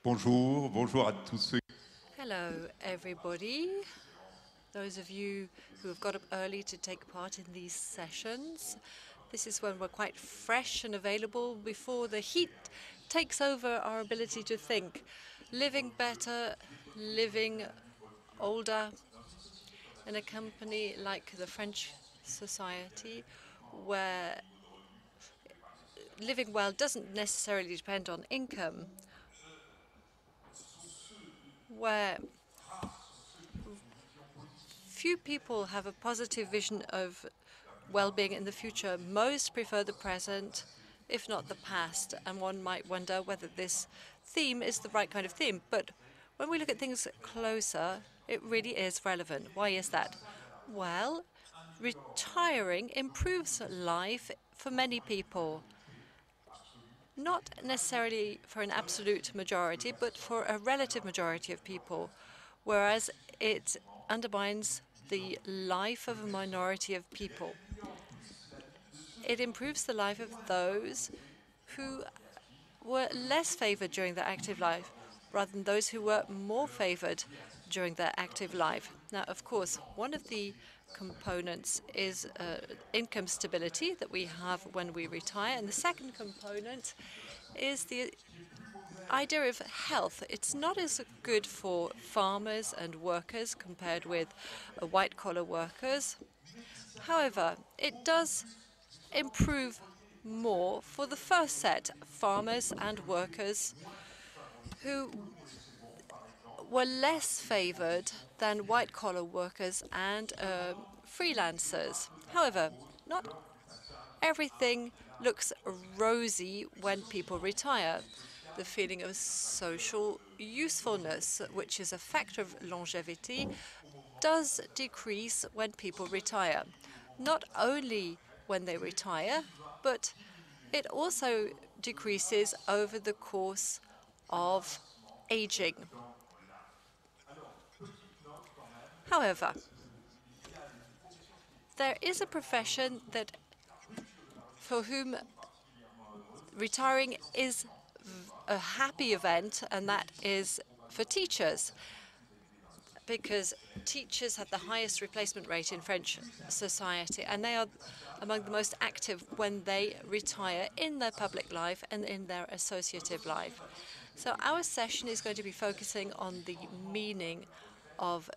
Bonjour, bonjour à tous ceux. Hello, everybody. Those of you who have got up early to take part in these sessions. This is when we're quite fresh and available before the heat takes over our ability to think. Living better, living older in a company like the French society, where living well doesn't necessarily depend on income, where few people have a positive vision of well-being in the future. Most prefer the present, if not the past, and one might wonder whether this theme is the right kind of theme. But when we look at things closer, it really is relevant. Why is that? Well, retiring improves life for many people. Not necessarily for an absolute majority, but for a relative majority of people, whereas it undermines the life of a minority of people. It improves the life of those who were less favored during their active life, rather than those who were more favored during their active life. Now, of course, one of the components is income stability that we have when we retire, and the second component is the idea of health. It's not as good for farmers and workers compared with white-collar workers. However, it does improve more for the first set, farmers and workers who were less favored than white-collar workers and freelancers. However, not everything looks rosy when people retire. The feeling of social usefulness, which is a factor of longevity, does decrease when people retire. Not only when they retire, but it also decreases over the course of aging. However, there is a profession that for whom retiring is a happy event, and that is for teachers, because teachers have the highest replacement rate in French society, and they are among the most active when they retire in their public life and in their associative life. So our session is going to be focusing on the meaning of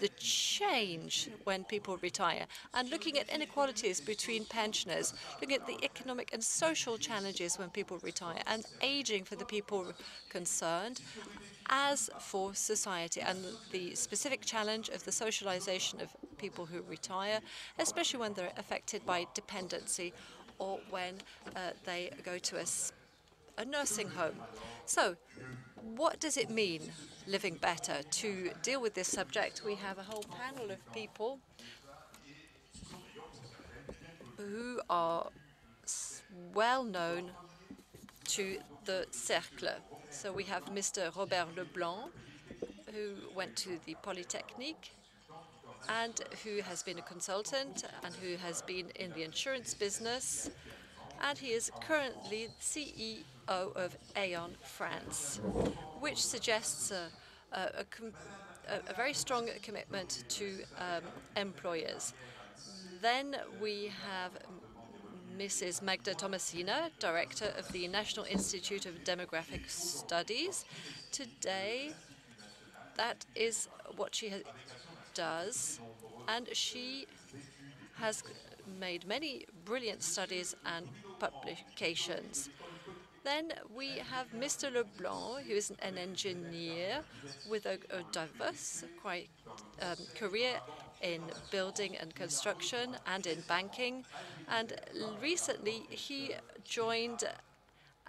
the change when people retire, and looking at inequalities between pensioners, looking at the economic and social challenges when people retire, and aging for the people concerned, as for society, and the specific challenge of the socialization of people who retire, especially when they're affected by dependency or when they go to a nursing home. So, what does it mean, living better? To deal with this subject, we have a whole panel of people who are well known to the Cercle. So we have Mr. Robert Leblanc, who went to the Polytechnique and who has been a consultant and who has been in the insurance business, and he is currently CEO of Aon France, which suggests a very strong commitment to employers. Then we have Mrs. Magda Tomasini, Director of the National Institute of Demographic Studies. Today, that is what she does, and she has made many brilliant studies and publications. Then we have Mr. Leblanc, who is an engineer with a diverse career in building and construction and in banking. And recently, he joined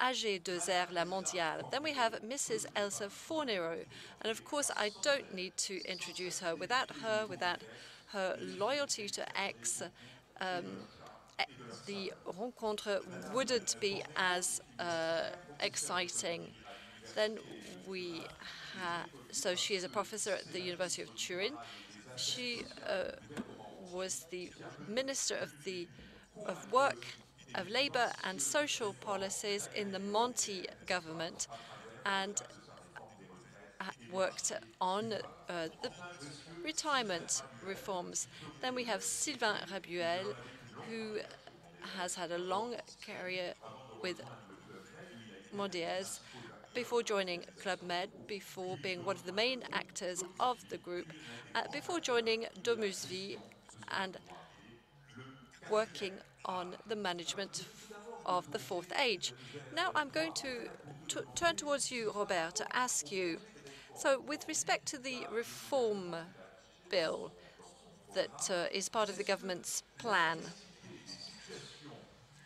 AG2R La Mondiale. Then we have Mrs. Elsa FORNERO. And of course, I don't need to introduce her. Without her loyalty to Aix, the Rencontres wouldn't be as exciting. Then we so she is a professor at the University of Turin. She was the Minister of Work, of Labour and Social Policies in the Monti government, and worked on the retirement reforms. Then we have Sylvain RABUEL, who has had a long career with Mondiès before joining Club Med, before being one of the main actors of the group, before joining Domusvie and working on the management of the fourth age. Now I'm going to turn towards you, Robert, to ask you, so with respect to the reform bill that is part of the government's plan,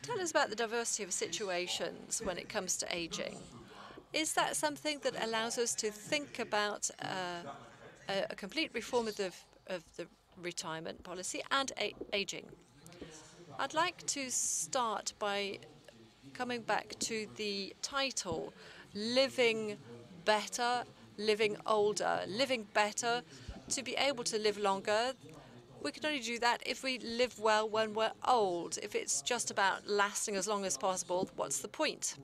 tell us about the diversity of situations when it comes to aging. Is that something that allows us to think about a complete reform of the retirement policy and aging? I'd like to start by coming back to the title, Living Better, Living Older. Living better, to be able to live longer. We can only do that if we live well when we're old. If it's just about lasting as long as possible, what's the point?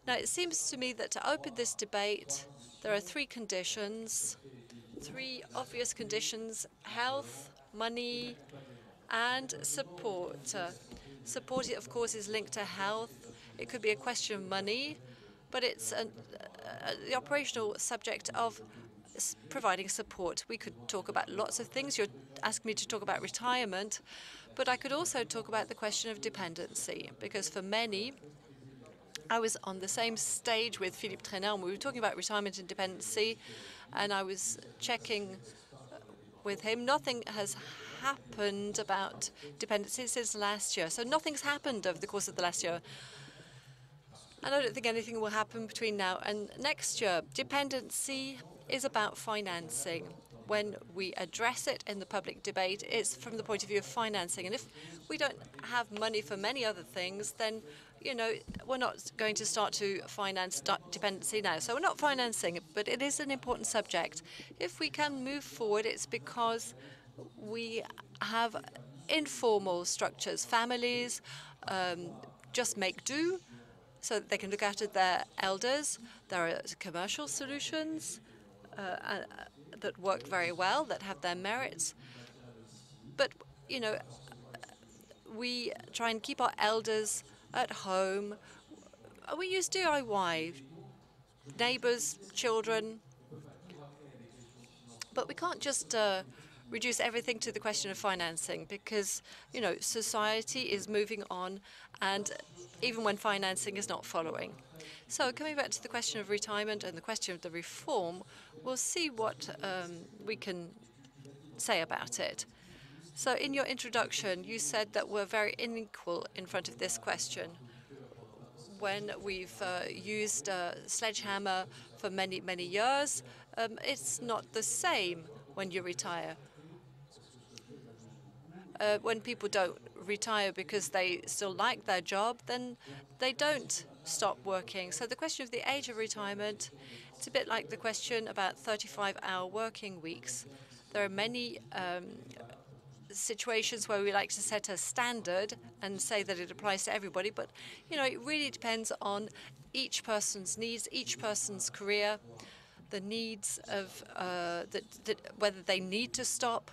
Now, it seems to me that to open this debate, there are three conditions, three obvious conditions: health, money, and support. Support, of course, is linked to health. It could be a question of money, but it's the operational subject of providing support. We could talk about lots of things. You're asking me to talk about retirement, but I could also talk about the question of dependency, because for many, I was on the same stage with Philippe TRAINAR, and we were talking about retirement and dependency, and I was checking with him. Nothing has happened about dependency since last year. So nothing's happened over the course of the last year. And I don't think anything will happen between now and next year. Dependency is about financing. When we address it in the public debate, it's from the point of view of financing. And if we don't have money for many other things, then, you know, we're not going to start to finance dependency now. So we're not financing it, but it is an important subject. If we can move forward, it's because we have informal structures. Families just make do so that they can look after their elders. There are commercial solutions that work very well, that have their merits. But, you know, we try and keep our elders at home. We use DIY, neighbors, children. But we can't just reduce everything to the question of financing, because, you know, society is moving on, and even when financing is not following. So coming back to the question of retirement and the question of the reform, we'll see what we can say about it. So in your introduction, you said that we're very unequal in front of this question. When we've used a sledgehammer for many, many years, it's not the same when you retire. When people don't retire because they still like their job, then they don't stop working. So the question of the age of retirement, it's a bit like the question about 35-hour working weeks. There are many situations where we like to set a standard and say that it applies to everybody, but, you know, it really depends on each person's needs, each person's career, the needs of whether they need to stop,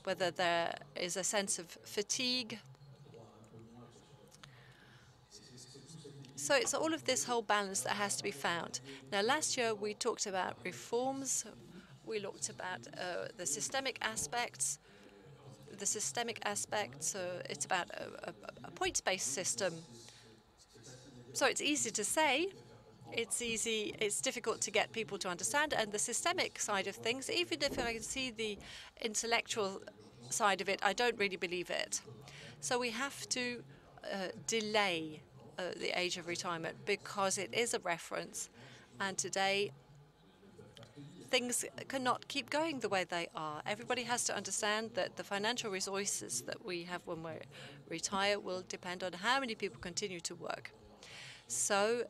whether there is a sense of fatigue. So it's all of this whole balance that has to be found. Now, last year we talked about reforms. We looked about the systemic aspects. It's about a points-based system. So it's easy to say. It's difficult to get people to understand. And the systemic side of things, even if I can see the intellectual side of it, I don't really believe it. So we have to delay the age of retirement because it is a reference. And today, things cannot keep going the way they are. Everybody has to understand that the financial resources that we have when we retire will depend on how many people continue to work. So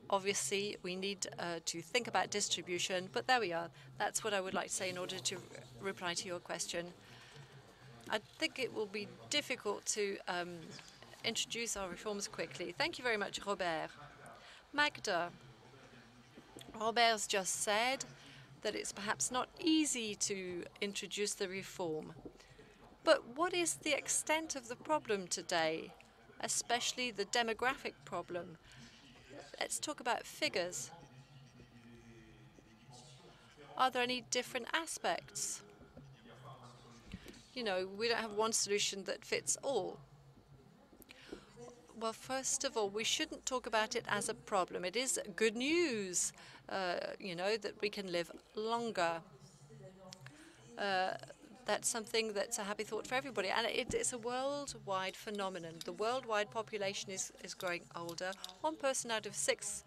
obviously, we need to think about distribution, but there we are. That's what I would like to say in order to reply to your question. I think it will be difficult to introduce our reforms quickly. Thank you very much, Robert. Magda, Robert's just said that it's perhaps not easy to introduce the reform. But what is the extent of the problem today, especially the demographic problem? Let's talk about figures. Are there any different aspects? You know, we don't have one solution that fits all. Well, first of all, we shouldn't talk about it as a problem. It is good news, you know, that we can live longer. That's something that's a happy thought for everybody. And it's a worldwide phenomenon. The worldwide population is growing older. One person out of six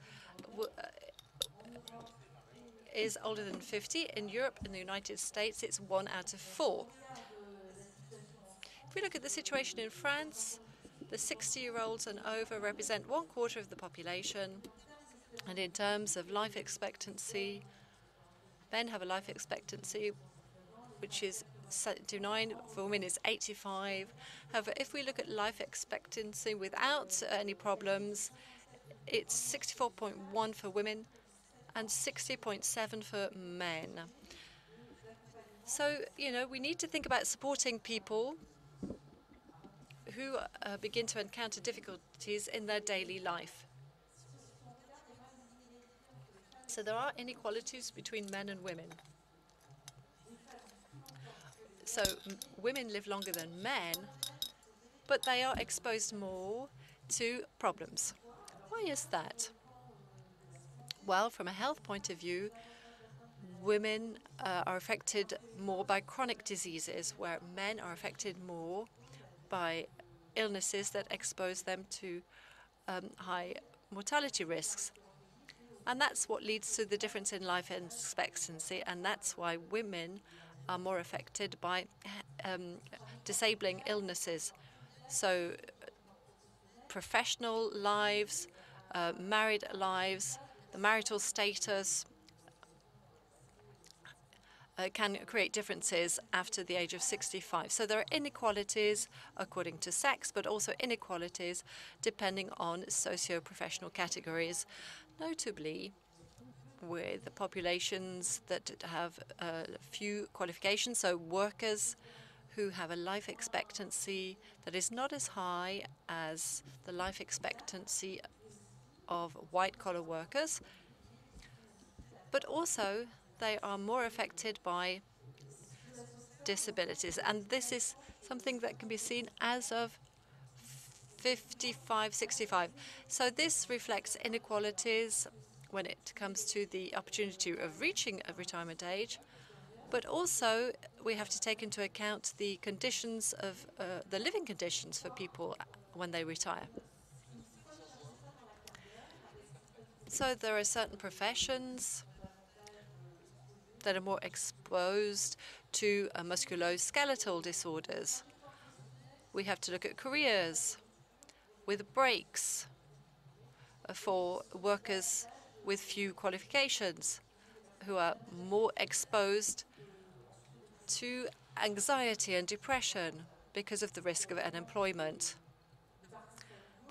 is older than 50. In Europe and the United States, it's 1 out of 4. If we look at the situation in France, the 60-year-olds and over represent 1/4 of the population. And in terms of life expectancy, men have a life expectancy which is 79, for women is 85. However, if we look at life expectancy without any problems, it's 64.1 for women and 60.7 for men. So, you know, we need to think about supporting people who begin to encounter difficulties in their daily life. So there are inequalities between men and women. So women live longer than men, but they are exposed more to problems. Why is that? Well, from a health point of view, women are affected more by chronic diseases, where men are affected more by illnesses that expose them to high mortality risks. And that's what leads to the difference in life expectancy, and that's why women are more affected by disabling illnesses. So professional lives, married lives, the marital status can create differences after the age of 65. So there are inequalities according to sex, but also inequalities depending on socio-professional categories, notably with the populations that have few qualifications, so workers who have a life expectancy that is not as high as the life expectancy of white-collar workers, but also they are more affected by disabilities. And this is something that can be seen as of 55, 65. So this reflects inequalities when it comes to the opportunity of reaching a retirement age, but also we have to take into account the conditions of the living conditions for people when they retire. So there are certain professions that are more exposed to musculoskeletal disorders. We have to look at careers with breaks for workers with few qualifications who are more exposed to anxiety and depression because of the risk of unemployment.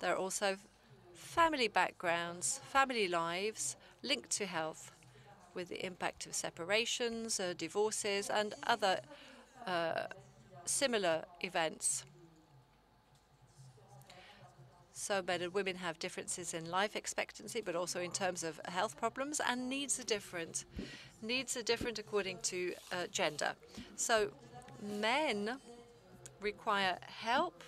There are also family backgrounds, family lives linked to health, with the impact of separations, divorces, and other similar events. So men and women have differences in life expectancy, but also in terms of health problems, and needs are different. Needs are different according to gender. So men require help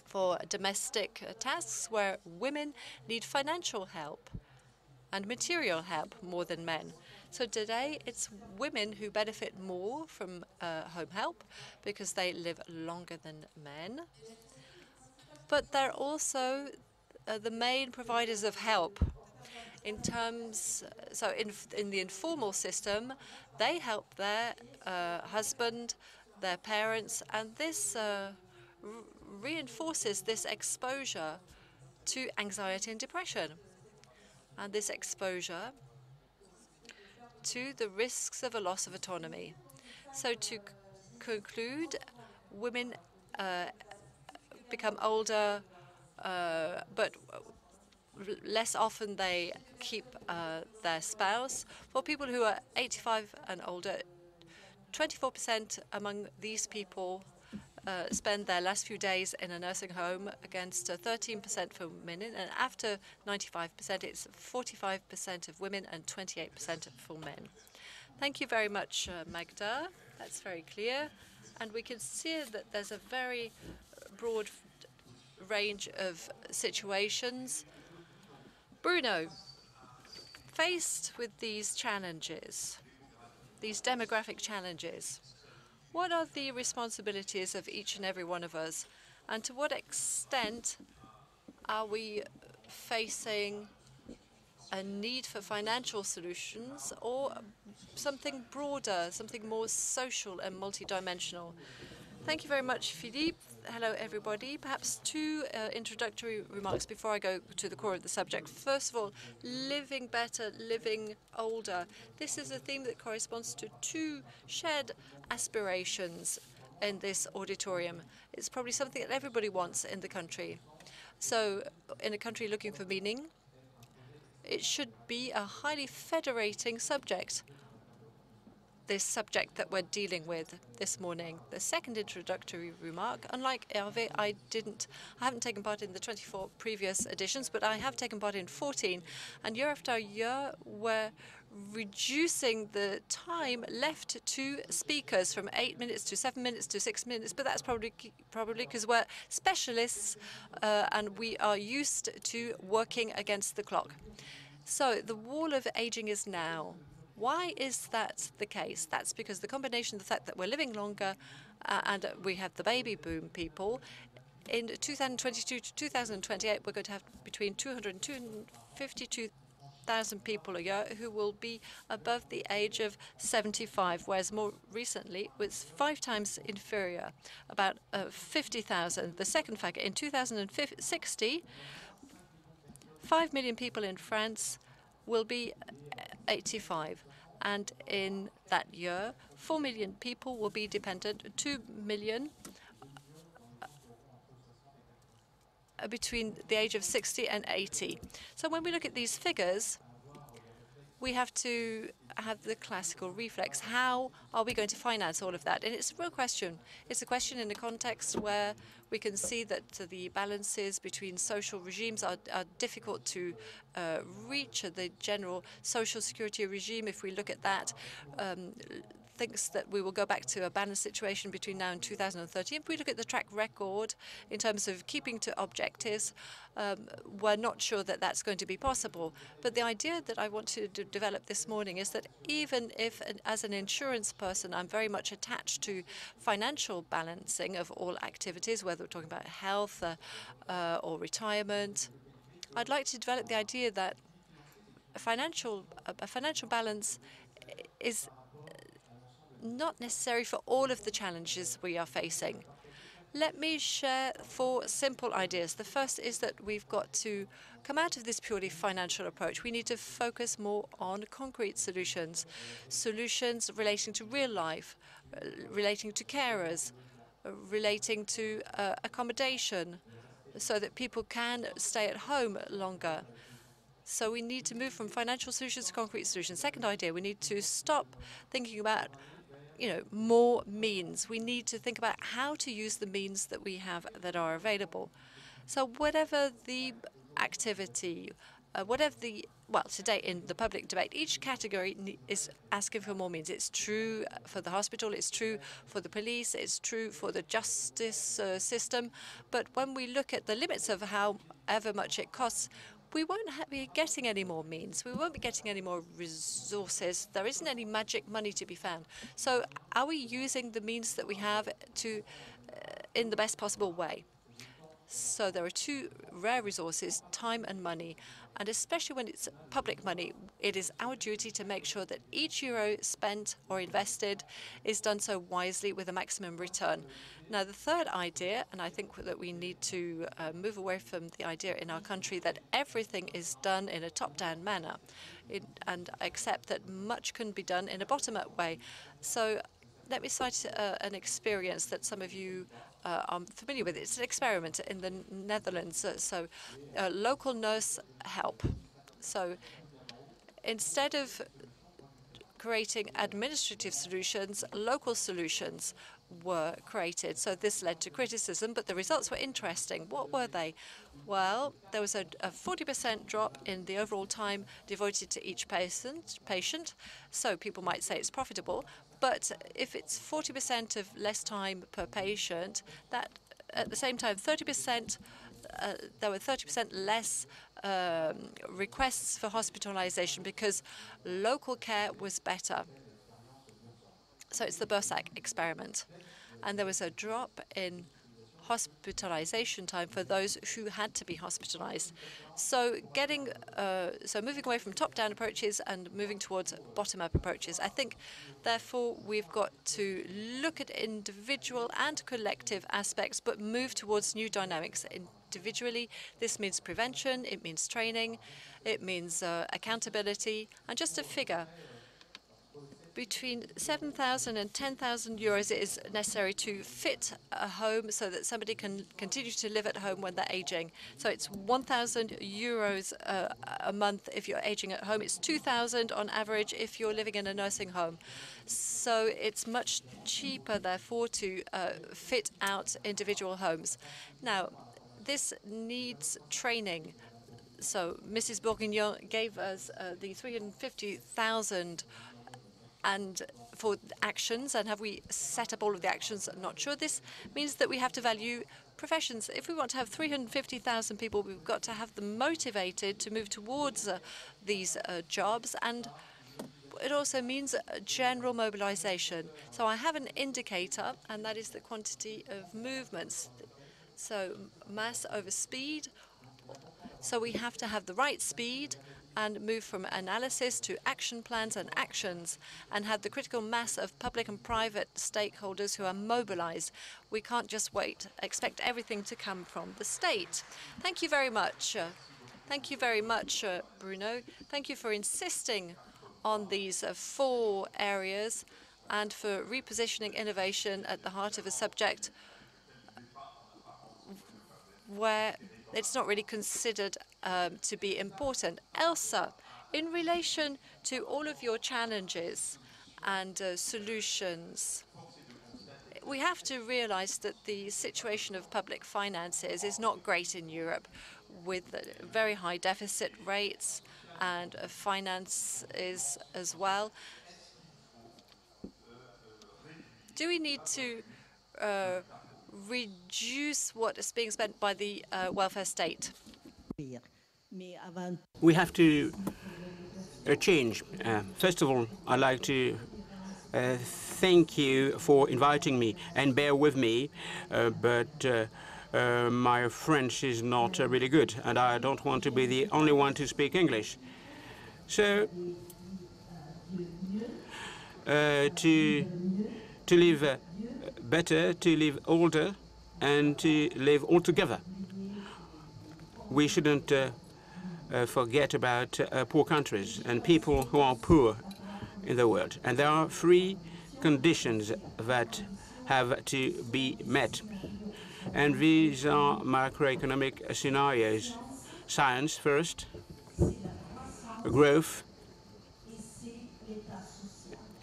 for domestic tasks, where women need financial help and material help more than men. So today, it's women who benefit more from home help because they live longer than men. But they're also the main providers of help in terms. So in the informal system, they help their husband, their parents, and this reinforces this exposure to anxiety and depression, and this exposure to the risks of a loss of autonomy. So to conclude, women become older, but less often they keep their spouse. For people who are 85 and older, 24% among these people spend their last few days in a nursing home against 13% for women. And after 95%, it's 45% of women and 28% for men. Thank you very much, Magda. That's very clear. And we can see that there's a very broad range of situations. Bruno, faced with these challenges, these demographic challenges, what are the responsibilities of each and every one of us? And to what extent are we facing a need for financial solutions or something broader, something more social and multidimensional? Thank you very much, Philippe. Hello, everybody. Perhaps two introductory remarks before I go to the core of the subject. First of all, living better, living older. This is a theme that corresponds to two shared aspirations in this auditorium. It's probably something that everybody wants in the country. So in a country looking for meaning, it should be a highly federating subject, this subject that we're dealing with this morning. The second introductory remark, unlike Hervé, I haven't taken part in the 24 previous editions, but I have taken part in 14. And year after year, we're reducing the time left to speakers from 8 minutes to 7 minutes to 6 minutes, but that's probably because we're specialists and we are used to working against the clock. So the wall of aging is now. Why is that the case? That's because the combination of the fact that we're living longer and we have the baby boom people. In 2022 to 2028, we're going to have between 200 and 252,000 people a year who will be above the age of 75, whereas more recently it was 5 times inferior, about 50,000. The second factor, in 2060, 5 million people in France will be 85. And in that year, 4 million people will be dependent, 2 million between the age of 60 and 80. So when we look at these figures, we have to have the classical reflex. How are we going to finance all of that? And it's a real question. It's a question in a context where we can see that the balances between social regimes are difficult to reach. The general social security regime, if we look at that, thinks that we will go back to a balanced situation between now and 2030. If we look at the track record in terms of keeping to objectives, we're not sure that that's going to be possible. But the idea that I want to develop this morning is that even if, as an insurance person, I'm very much attached to financial balancing of all activities, whether we're talking about health or retirement, I'd like to develop the idea that a financial balance is not necessary for all of the challenges we are facing. Let me share 4 simple ideas. The first is that we've got to come out of this purely financial approach. We need to focus more on concrete solutions, solutions relating to real life, relating to carers, relating to accommodation, so that people can stay at home longer. So we need to move from financial solutions to concrete solutions. Second idea, we need to stop thinking about more means. We need to think about how to use the means that we have that are available. So whatever the activity, today in the public debate, each category is asking for more means. It's true for the hospital, it's true for the police, it's true for the justice system. But when we look at the limits of however much it costs, we won't be getting any more means. We won't be getting any more resources. There isn't any magic money to be found. So are we using the means that we have in the best possible way? So there are 2 rare resources, time and money. And especially when it's public money, it is our duty to make sure that each euro spent or invested is done so wisely with a maximum return. Now, the third idea, and I think that we need to move away from the idea in our country that everything is done in a top-down manner and accept that much can be done in a bottom-up way. So let me cite an experience that some of you are familiar with it. It's an experiment in the Netherlands. Local nurse help. So instead of creating administrative solutions, local solutions were created. So this led to criticism, but the results were interesting. What were they? Well, there was a 40% drop in the overall time devoted to each patient. So people might say it's profitable, but if it's 40% of less time per patient, that at the same time, 30%, there were 30% less requests for hospitalization because local care was better. So it's the Bursac experiment. And there was a drop in hospitalization time for those who had to be hospitalized. So moving away from top-down approaches and moving towards bottom-up approaches. I think, therefore, we've got to look at individual and collective aspects, but move towards new dynamics. Individually, this means prevention, it means training, it means accountability. And just a figure, between 7,000 and 10,000 euros is necessary to fit a home so that somebody can continue to live at home when they're aging. So it's 1,000 euros a month if you're aging at home. It's 2,000 on average if you're living in a nursing home. So it's much cheaper, therefore, to fit out individual homes. Now, this needs training. So Mrs. Bourguignon gave us the 350,000 and for actions, and have we set up all of the actions? I'm not sure. This means that we have to value professions. If we want to have 350,000 people, we've got to have them motivated to move towards these jobs, and it also means general mobilization. So I have an indicator, and that is the quantity of movements. So mass over speed. So we have to have the right speed and move from analysis to action plans and actions, and have the critical mass of public and private stakeholders who are mobilized. We can't just expect everything to come from the state. Thank you very much. Thank you very much, Bruno. Thank you for insisting on these 4 areas and for repositioning innovation at the heart of a subject where it's not really considered to be important. Elsa, in relation to all of your challenges and solutions, we have to realize that the situation of public finances is not great in Europe, with very high deficit rates and finances as well. Do we need to reduce what is being spent by the welfare state? We have to change. First of all, I'd like to thank you for inviting me, and bear with me, but my French is not really good, and I don't want to be the only one to speak English. So, to live better, to live older, and to live all together. We shouldn't forget about poor countries and people who are poor in the world. And there are 3 conditions that have to be met. And these are macroeconomic scenarios. Science first, growth,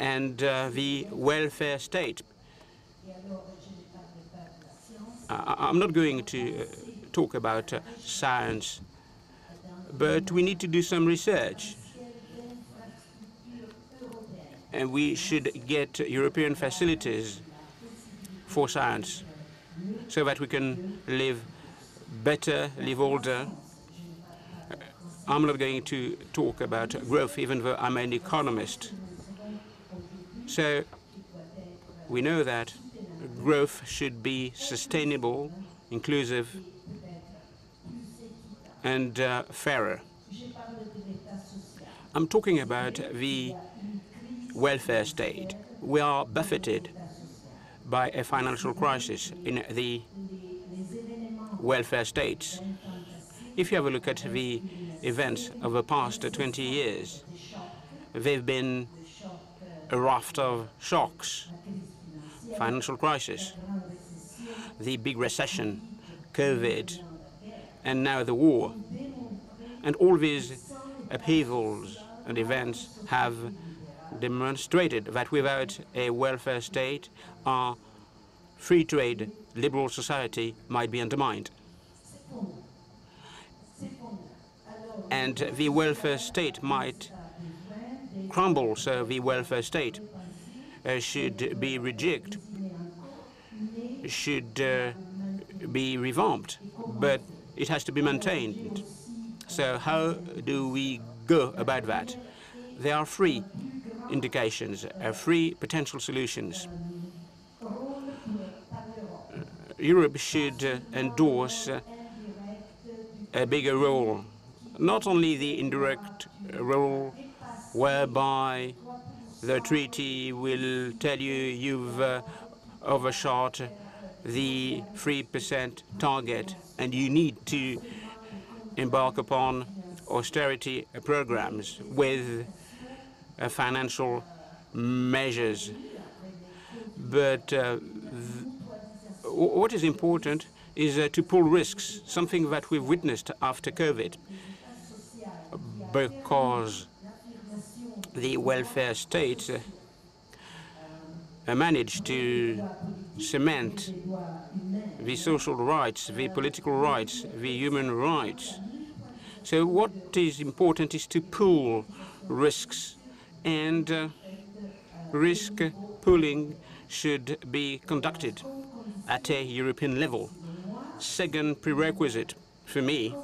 and the welfare state. I'm not going to talk about science, but we need to do some research. And we should get European facilities for science so that we can live better, live older. I'm not going to talk about growth, even though I'm an economist. So we know that growth should be sustainable, inclusive, and fairer. I'm talking about the welfare state. We are buffeted by a financial crisis in the welfare states. If you have a look at the events of the past 20 years, they've been a raft of shocks. Financial crisis, the big recession, COVID, and now the war. And all these upheavals and events have demonstrated that without a welfare state, our free trade liberal society might be undermined. And the welfare state might crumble, so the welfare state should be rejected, should be revamped, but it has to be maintained. So how do we go about that? There are three indications, three potential solutions. Europe should endorse a bigger role, not only the indirect role whereby the treaty will tell you you've overshot the 3% target and you need to embark upon austerity programs with financial measures. But what is important is to pull risks, something that we've witnessed after COVID, because the welfare state managed to cement the social rights, the political rights, the human rights. So what is important is to pool risks, and risk pooling should be conducted at a European level. Second prerequisite for me,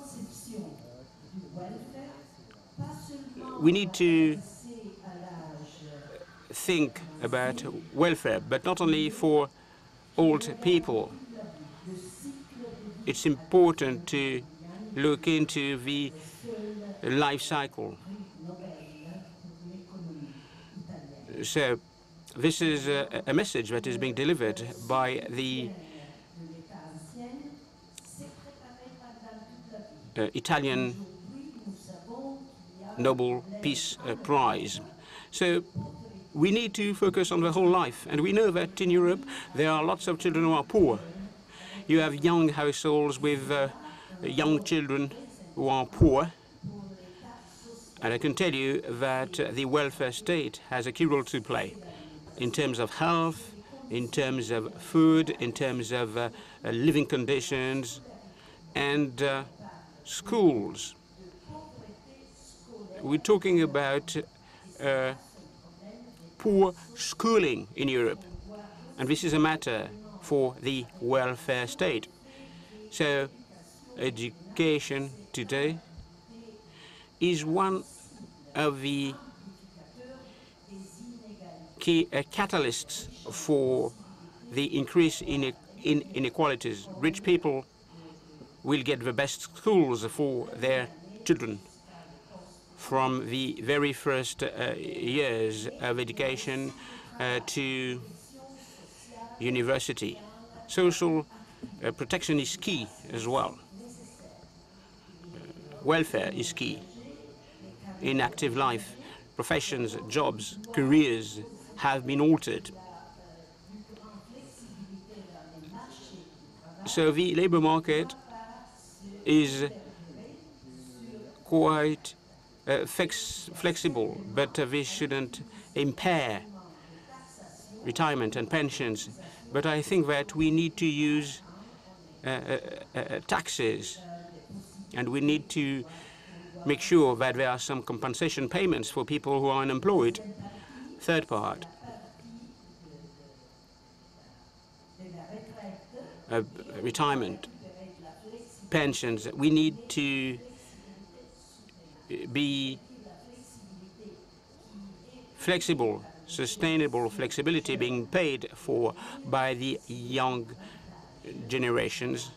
we need to think about welfare, but not only for old people. It's important to look into the life cycle. So this is a message that is being delivered by the Italian Nobel Peace Prize. So we need to focus on the whole life. And we know that in Europe, there are lots of children who are poor. You have young households with young children who are poor. And I can tell you that the welfare state has a key role to play in terms of health, in terms of food, in terms of living conditions, and schools. We're talking about poor schooling in Europe, and this is a matter for the welfare state. So education today is one of the key catalysts for the increase in inequalities. Rich people will get the best schools for their children from the very first years of education to university. Social protection is key as well. Welfare is key in active life. Professions, jobs, careers have been altered. So the labor market is quite flexible, but this shouldn't impair retirement and pensions. But I think that we need to use taxes, and we need to make sure that there are some compensation payments for people who are unemployed. Third part, retirement, pensions. We need to be flexible, sustainable flexibility being paid for by the young generations.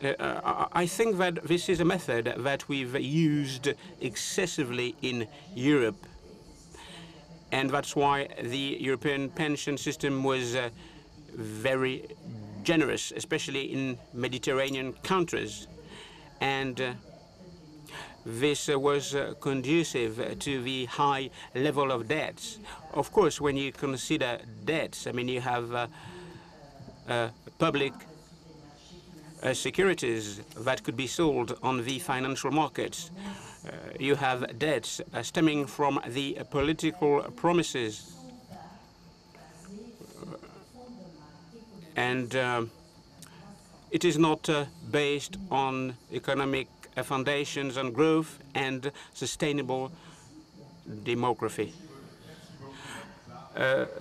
I think that this is a method that we've used excessively in Europe, and that's why the European pension system was very generous, especially in Mediterranean countries. And this was conducive to the high level of debts. Of course, when you consider debts, I mean, you have public securities that could be sold on the financial markets. You have debts stemming from the political promises. And it is not based on economic foundations and growth and sustainable demography.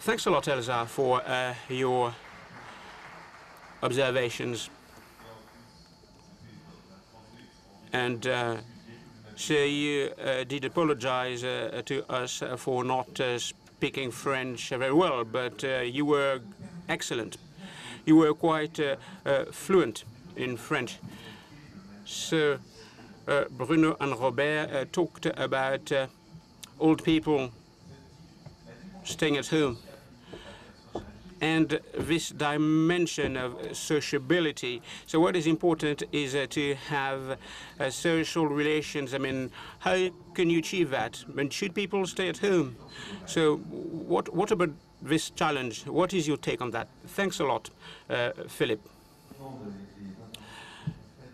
Thanks a lot, Elsa, for your observations. And so you did apologize to us for not speaking French very well, but you were excellent. You were quite fluent in French. So Bruno and Robert talked about old people staying at home. And this dimension of sociability. So what is important is to have social relations. I mean, how can you achieve that? I mean, should people stay at home? So what about this challenge? What is your take on that? Thanks a lot, Philippe.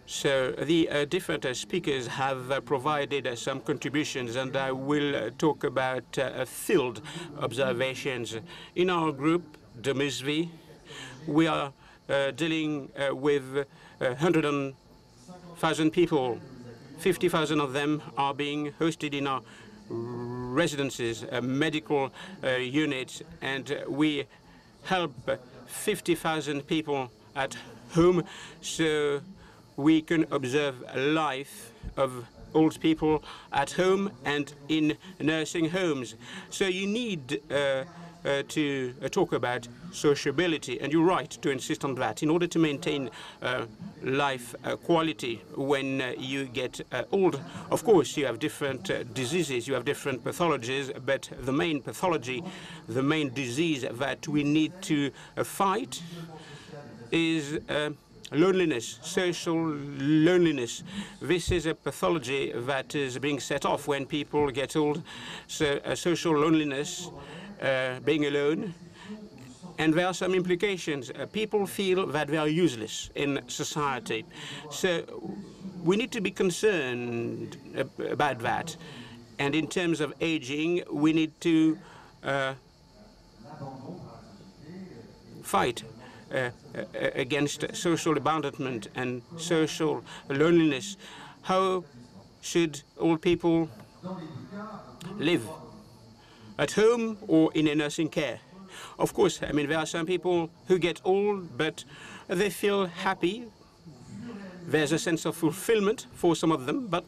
So the different speakers have provided some contributions, and I will talk about field observations. In our group, Domesvi, we are dealing with 100,000 people. 50,000 of them are being hosted in our residences, medical units, and we help 50,000 people at home, so we can observe life of old people at home and in nursing homes. So you need to talk about sociability, and you're right to insist on that in order to maintain life quality when you get old. Of course, you have different diseases, you have different pathologies, but the main pathology, the main disease that we need to fight is loneliness, social loneliness. This is a pathology that is being set off when people get old. So social loneliness, being alone, and there are some implications. People feel that they are useless in society. So we need to be concerned about that. And in terms of aging, we need to fight against social abandonment and social loneliness. How should old people live? At home or in a nursing care? Of course, I mean, there are some people who get old, but they feel happy. There's a sense of fulfillment for some of them, but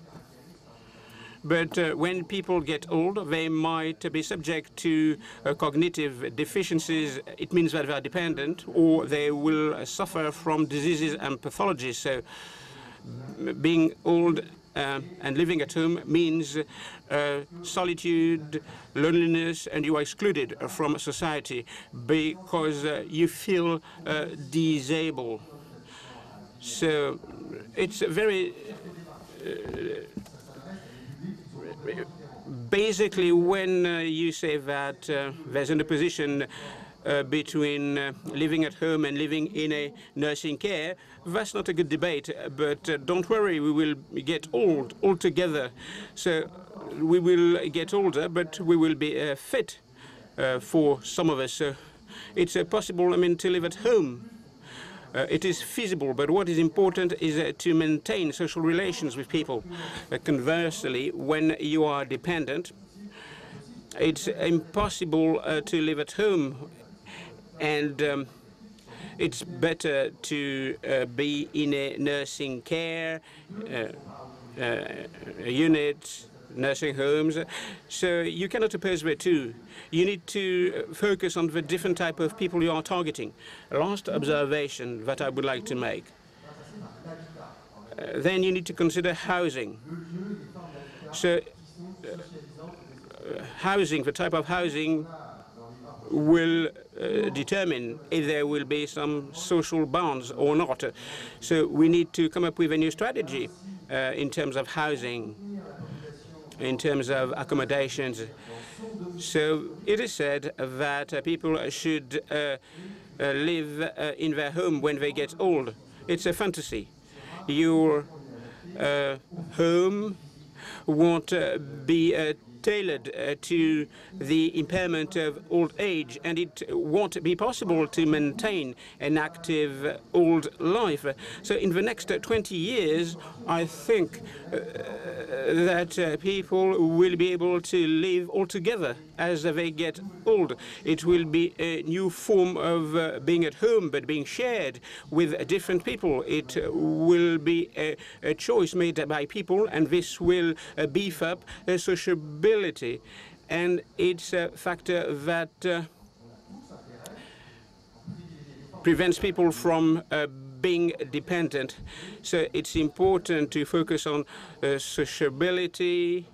when people get old, they might be subject to cognitive deficiencies. It means that they are dependent, or they will suffer from diseases and pathologies. So being old and living at home means solitude, loneliness, and you are excluded from society because you feel disabled. So it's very basically, when you say that there's an opposition between living at home and living in a nursing care, that's not a good debate. But don't worry, we will get old altogether. So we will get older, but we will be fit for some of us. So it's possible, I mean, to live at home. It is feasible, but what is important is to maintain social relations with people. Conversely, when you are dependent, it's impossible to live at home, and it's better to be in a nursing care unit, nursing homes. So you cannot oppose the two. You need to focus on the different type of people you are targeting. Last observation that I would like to make. Then you need to consider housing. So housing, the type of housing will determine if there will be some social bonds or not. So we need to come up with a new strategy in terms of housing, in terms of accommodations. So it is said that people should live in their home when they get old. It's a fantasy. Your home won't be tailored to the impairment of old age, and it won't be possible to maintain an active old life. So in the next 20 years, I think that people will be able to live all together as they get old. It will be a new form of being at home, but being shared with different people. It will be a choice made by people, and this will beef up sociability. And it's a factor that prevents people from being dependent. So it's important to focus on sociability.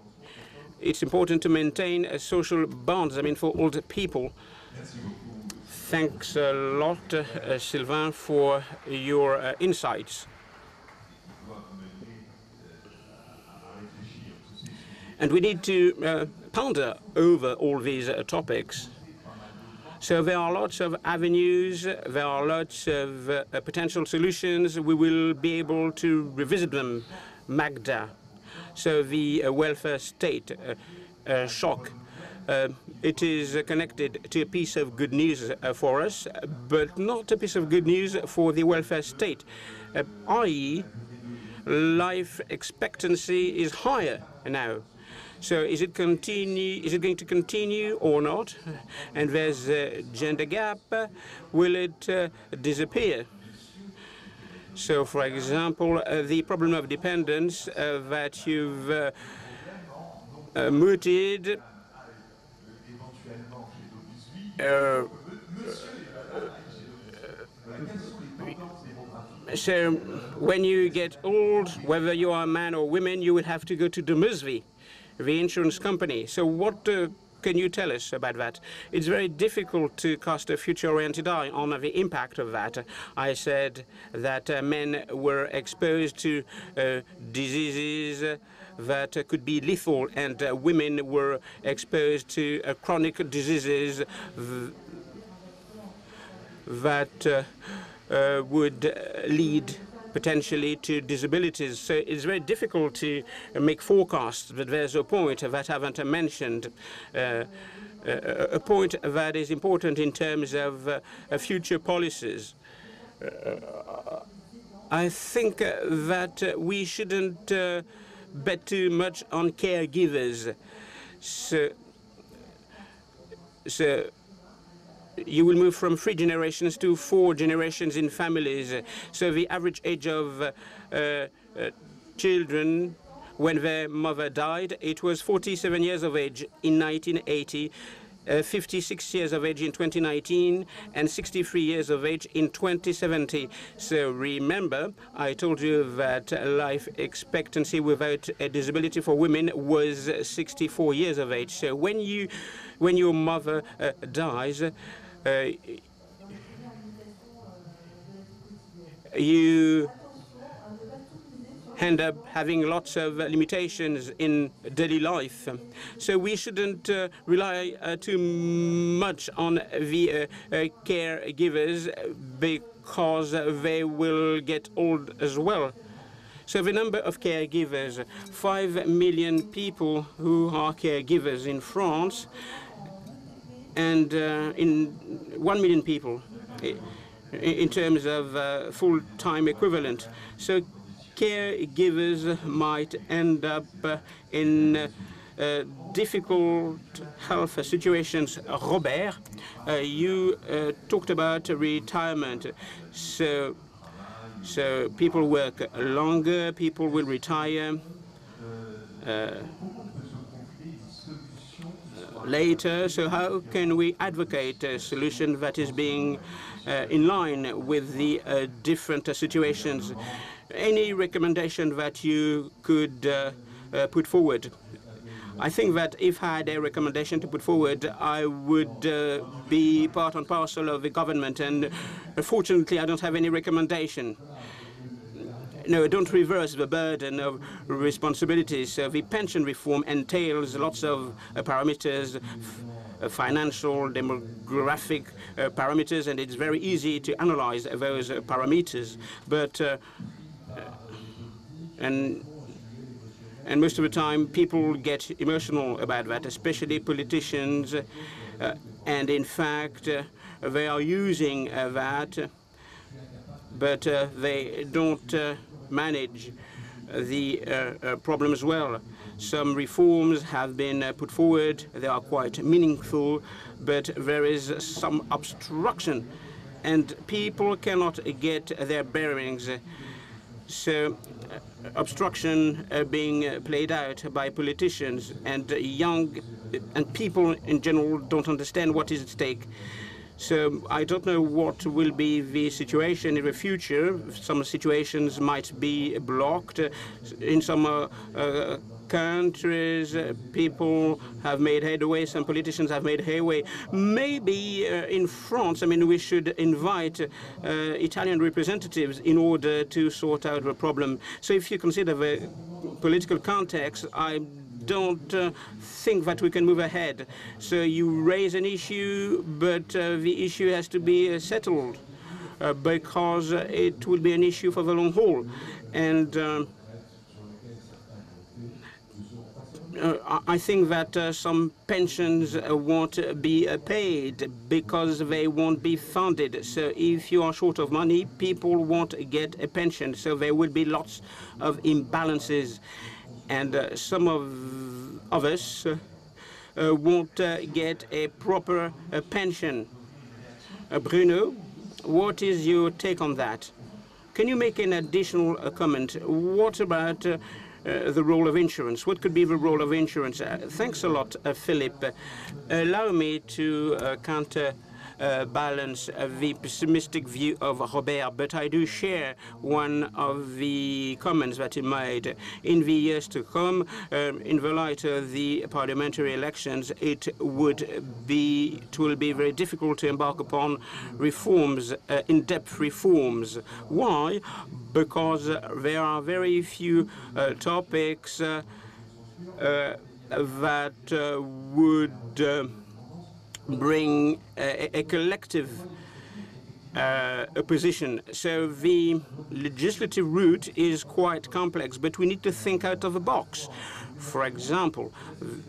It's important to maintain social bonds, for older people. Thanks a lot, Sylvain, for your insights. And we need to ponder over all these topics. So there are lots of avenues, there are lots of potential solutions. We will be able to revisit them, Magda. So the welfare state shock, it is connected to a piece of good news for us, but not a piece of good news for the welfare state, i.e. life expectancy is higher now. So is it going to continue or not? And there's a gender gap. Will it disappear? So, for example, the problem of dependence that you've mooted so when you get old, whether you are a man or woman, you will have to go to the insurance company. So what can you tell us about that? It's very difficult to cast a future-oriented eye on the impact of that. I said that men were exposed to diseases that could be lethal, and women were exposed to chronic diseases that would lead potentially to disabilities. So it's very difficult to make forecasts, but there's a point that I haven't mentioned, a point that is important in terms of future policies. I think that we shouldn't bet too much on caregivers. So you will move from 3 generations to 4 generations in families. So the average age of children when their mother died, it was 47 years of age in 1980, 56 years of age in 2019, and 63 years of age in 2070. So remember, I told you that life expectancy without a disability for women was 64 years of age. So when your mother dies, you end up having lots of limitations in daily life. So we shouldn't rely too much on the caregivers because they will get old as well. So the number of caregivers, 5 million people who are caregivers in France, and in 1 million people in terms of full-time equivalent. So caregivers might end up in difficult health situations. Robert, you talked about retirement. So people work longer, people will retire later. So how can we advocate a solution that is being in line with the different situations? Any recommendation that you could put forward? I think that if I had a recommendation to put forward, I would be part and parcel of the government, and unfortunately I don't have any recommendation. No, don't reverse the burden of responsibilities. The pension reform entails lots of parameters, financial, demographic parameters, and it's very easy to analyze those parameters. But and most of the time, people get emotional about that, especially politicians. And in fact, they are using that, but they don't manage the problems well. Some reforms have been put forward. They are quite meaningful, but there is some obstruction, and people cannot get their bearings. So obstruction being played out by politicians, and young and people in general don't understand what is at stake. So I don't know what will be the situation in the future. Some situations might be blocked. In some countries, people have made headway, some politicians have made headway. Maybe in France, I mean, we should invite Italian representatives in order to sort out the problem. So if you consider the political context, I don't think that we can move ahead. So you raise an issue, but the issue has to be settled because it will be an issue for the long haul. And I think that some pensions won't be paid because they won't be funded. So if you are short of money, people won't get a pension. So there will be lots of imbalances. And some of us won't get a proper pension. Bruno, what is your take on that? Can you make an additional comment? What about the role of insurance? What could be the role of insurance? Thanks a lot, Philippe. Allow me to counterbalance the pessimistic view of Robert, but I do share one of the comments that he made. In the years to come, in the light of the parliamentary elections, it will be very difficult to embark upon reforms, in-depth reforms. Why? Because there are very few topics that would bring a collective opposition. So the legislative route is quite complex, but we need to think out of the box. For example,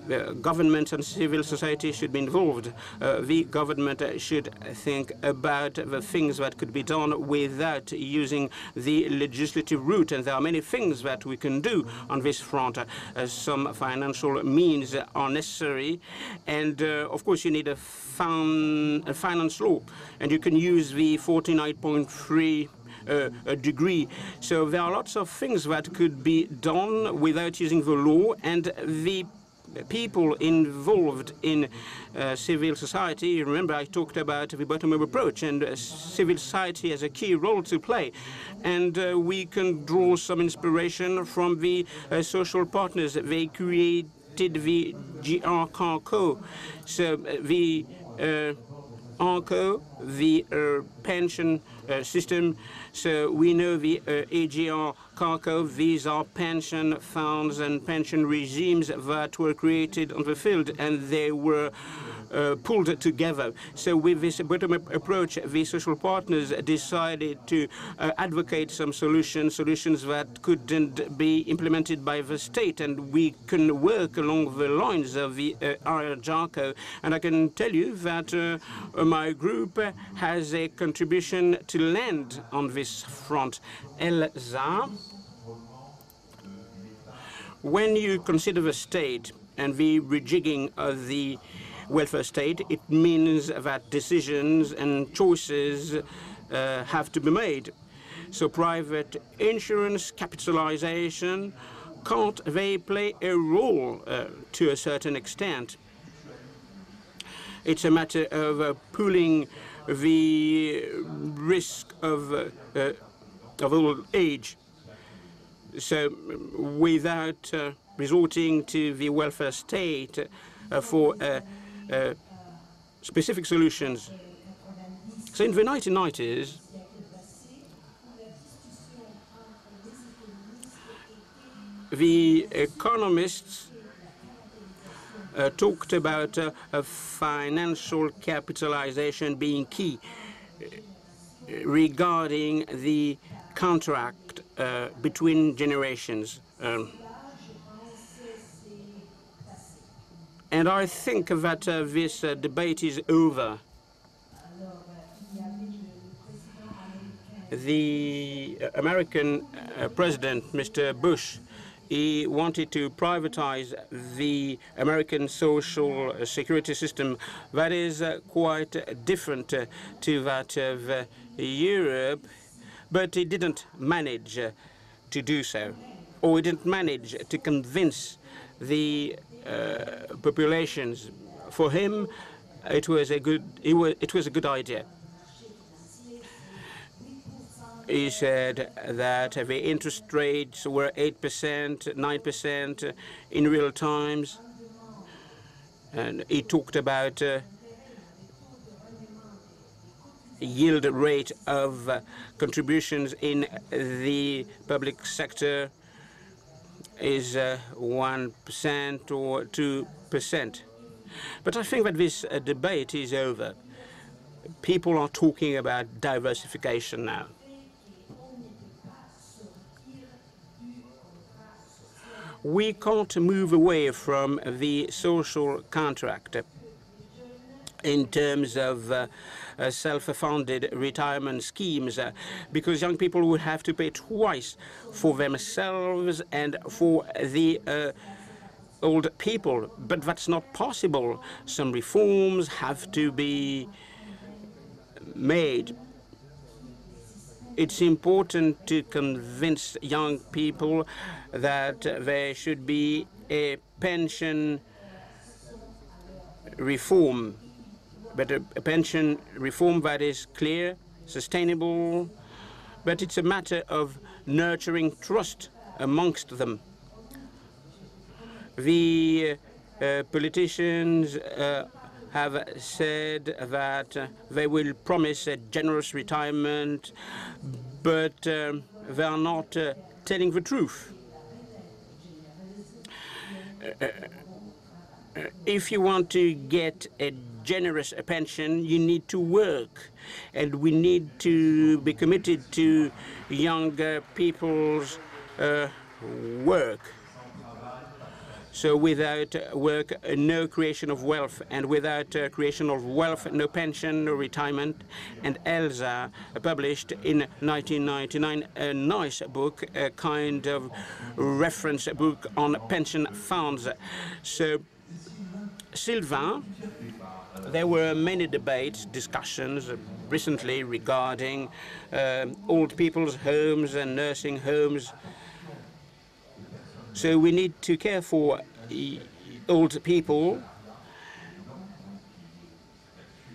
the government and civil society should be involved. The government should think about the things that could be done without using the legislative route. And there are many things that we can do on this front. Some financial means are necessary. And of course, you need a finance law. And you can use the 49.3 degree. So there are lots of things that could be done without using the law, and the people involved in civil society. Remember, I talked about the bottom-up approach, and civil society has a key role to play. And we can draw some inspiration from the social partners. They created the GR-CARCO. So the ARCO, the pension system. So we know the AGR-CARCO, these are pension funds and pension regimes that were created on the field, and they were pulled together. So with this bottom-up approach, the social partners decided to advocate some solutions that couldn't be implemented by the state, and we can work along the lines of the AGR-CARCO. And I can tell you that my group has a contribution to lend on this front. Elsa, when you consider the state and the rejigging of the welfare state, it means that decisions and choices have to be made. So private insurance, capitalization, can't they play a role to a certain extent? It's a matter of pooling the risk of old age. So without resorting to the welfare state for specific solutions. So in the 1990s, the economists talked about financial capitalization being key regarding the contract between generations. And I think that this debate is over. The American president, Mr. Bush, he wanted to privatize the American social security system. That is quite different to that of Europe, but he didn't manage to do so, or he didn't manage to convince the populations. For him, it was a good idea. He said that the interest rates were 8%, 9% in real times. And he talked about yield rate of contributions in the public sector is 1% or 2%. But I think that this debate is over. People are talking about diversification now. We can't move away from the social contract in terms of self-funded retirement schemes, because young people would have to pay twice for themselves and for the old people. But that's not possible. Some reforms have to be made. It's important to convince young people that there should be a pension reform, but a pension reform that is clear, sustainable, but it's a matter of nurturing trust amongst them. The politicians have said that they will promise a generous retirement, but they are not telling the truth. If you want to get a generous pension, you need to work, and we need to be committed to younger people's work. So without work, no creation of wealth, and without creation of wealth, no pension, no retirement. And Elsa published in 1999 a nice book, a kind of reference book on pension funds. So Sylvain, there were many debates, discussions recently regarding old people's homes and nursing homes. So we need to care for old people,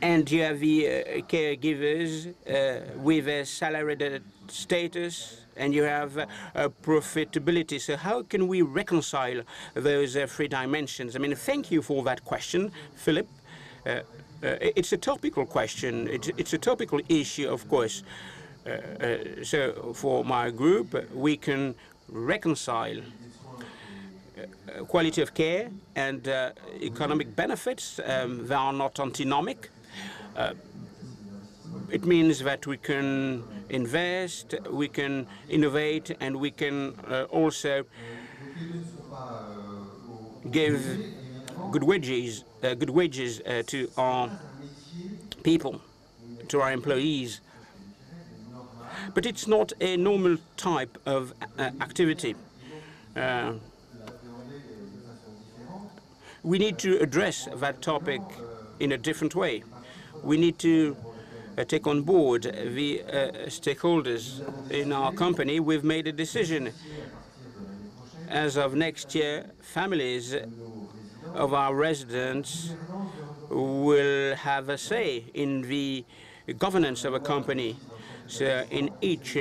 and you have the caregivers with a salaried status, and you have profitability. So how can we reconcile those three dimensions? I mean, thank you for that question, Philippe. It's a topical question. It's a topical issue, of course. So for my group, we can reconcile quality of care and economic benefits. They are not antinomic. It means that we can invest, we can innovate, and we can also give good wages to our people, to our employees. But it's not a normal type of activity. We need to address that topic in a different way. We need to take on board the stakeholders in our company. We've made a decision. As of next year, families of our residents will have a say in the governance of a company. So in each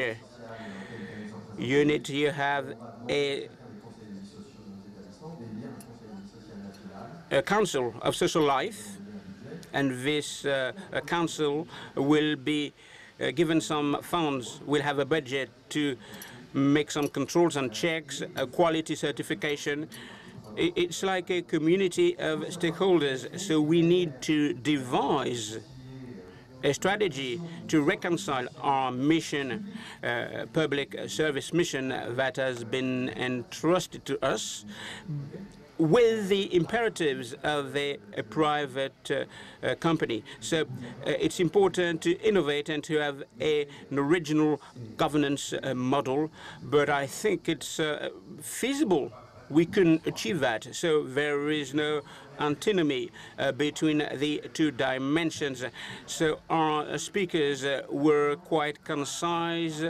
unit, you have a council of social life, and this council will be given some funds, will have a budget to make some controls and checks, a quality certification. it's like a community of stakeholders, so we need to devise a strategy to reconcile our mission, public service mission that has been entrusted to us, with the imperatives of a private company. So it's important to innovate and to have an original governance model, but I think it's feasible. We can achieve that. So there is no antinomy between the two dimensions. So our speakers were quite concise,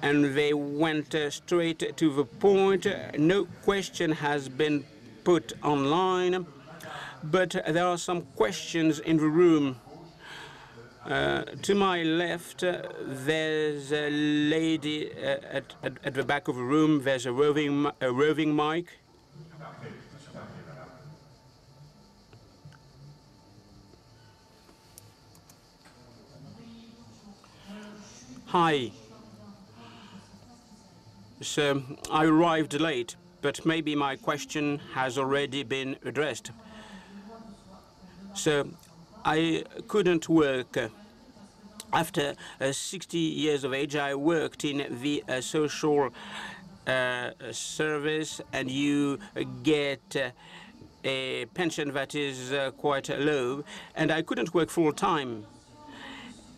and they went straight to the point. No question has been put online, but there are some questions in the room. To my left, there's a lady at the back of the room. There's a roving mic. Hi. So I arrived late, but maybe my question has already been addressed. So I couldn't work. After 60 years of age, I worked in the social service, and you get a pension that is quite low, and I couldn't work full-time.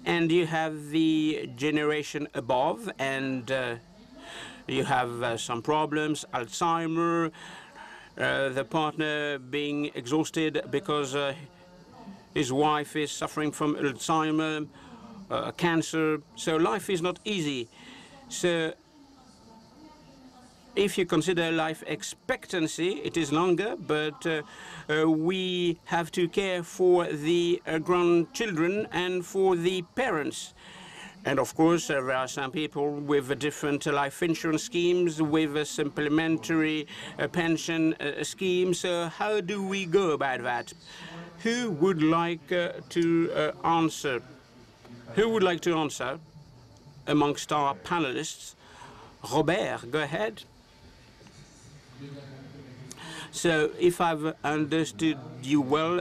And you have the generation above, and you have some problems, Alzheimer, the partner being exhausted because his wife is suffering from Alzheimer, cancer. So life is not easy. So if you consider life expectancy, it is longer, but we have to care for the grandchildren and for the parents. And of course, there are some people with different life insurance schemes, with a supplementary pension scheme. So how do we go about that? Who would like to answer? Who would like to answer amongst our panelists? Robert, go ahead. So if I've understood you well,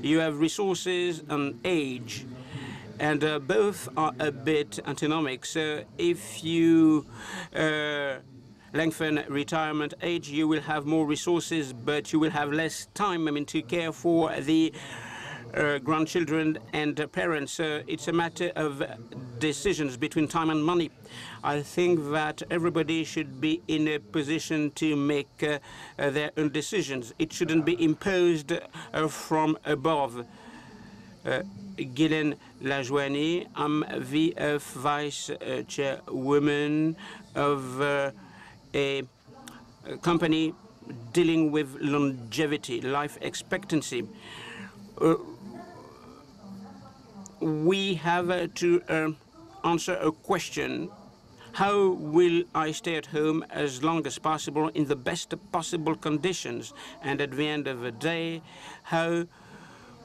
you have resources and age. And both are a bit antinomic. So if you lengthen retirement age, you will have more resources, but you will have less time, to care for the grandchildren and parents. It's a matter of decisions between time and money. I think that everybody should be in a position to make their own decisions. It shouldn't be imposed from above. Guylaine Lajoigny, I'm the vice chairwoman of a company dealing with longevity, life expectancy. We have to answer a question: how will I stay at home as long as possible in the best possible conditions? And at the end of the day, how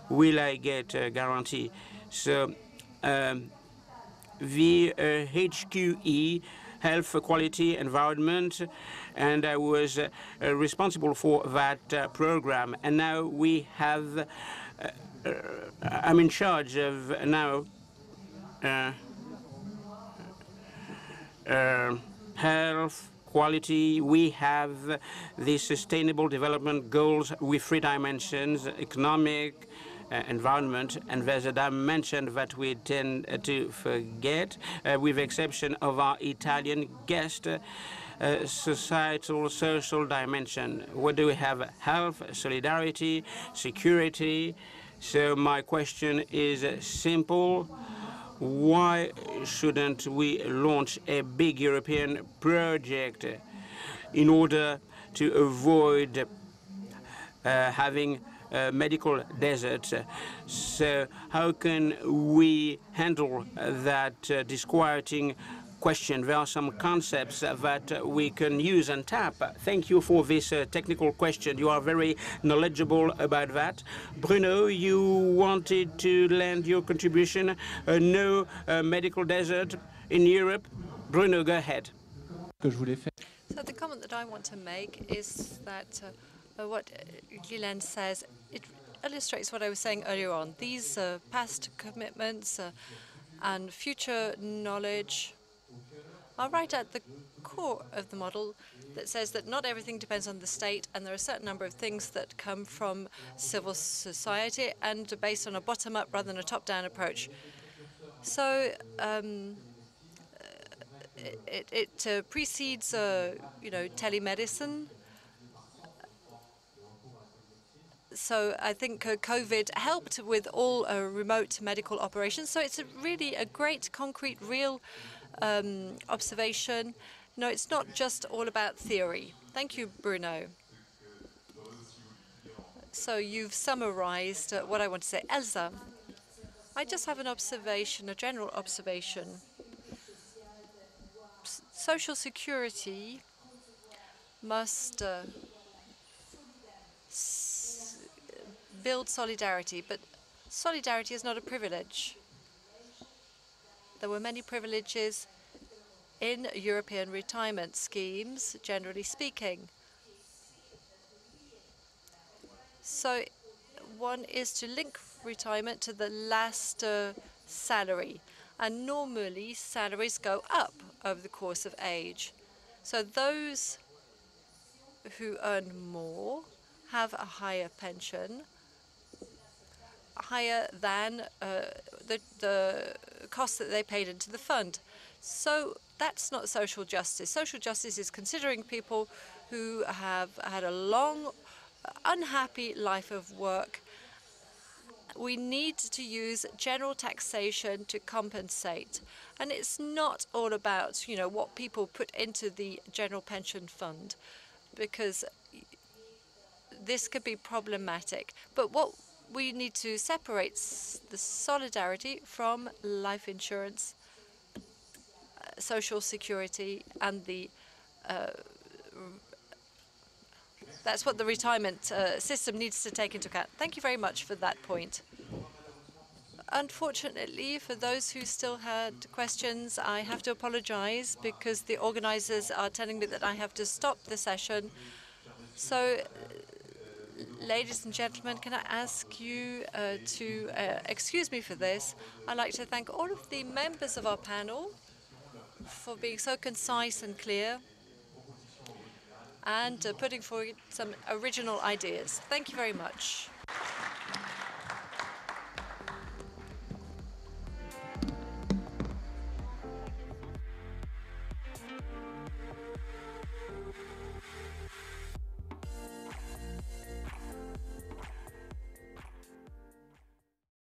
will I get a guarantee? So the HQE, Health, Quality, Environment, and I was responsible for that program. And now we have, I'm in charge of now health, quality. We have the Sustainable Development Goals with 3 dimensions: economic, environment, and there's a dimension that we tend to forget, with the exception of our Italian guest, societal, social dimension. What do we have? Health, solidarity, security. So my question is simple. Why shouldn't we launch a big European project in order to avoid having medical deserts? So how can we handle that disquieting question? There are some concepts that we can use and tap. Thank you for this technical question. You are very knowledgeable about that. Bruno, you wanted to lend your contribution. No medical desert in Europe. Bruno, go ahead. So the comment that I want to make is that what Guylaine says, it illustrates what I was saying earlier on. These past commitments and future knowledge are right at the core of the model that says that not everything depends on the state, and there are a certain number of things that come from civil society and are based on a bottom-up rather than a top-down approach. So it precedes, telemedicine. So I think COVID helped with all remote medical operations. So it's really a great, concrete, real observation. No, it's not just all about theory. Thank you, Bruno. So you've summarized what I want to say. Elsa, I just have an observation, a general observation. Social security must build solidarity, but solidarity is not a privilege. There were many privileges in European retirement schemes, generally speaking. So one is to link retirement to the last salary. And normally, salaries go up over the course of age. So those who earn more have a higher pension, higher than the cost that they paid into the fund. So that's not social justice. Social justice is considering people who have had a long, unhappy life of work. We need to use general taxation to compensate. And it's not all about, what people put into the general pension fund, because this could be problematic. But what we need to separate the solidarity from life insurance, social security, and that's what the retirement system needs to take into account. Thank you very much for that point. Unfortunately, for those who still had questions, I have to apologize because the organizers are telling me that I have to stop the session. So, ladies and gentlemen, can I ask you to excuse me for this? I'd like to thank all of the members of our panel for being so concise and clear and putting forward some original ideas. Thank you very much.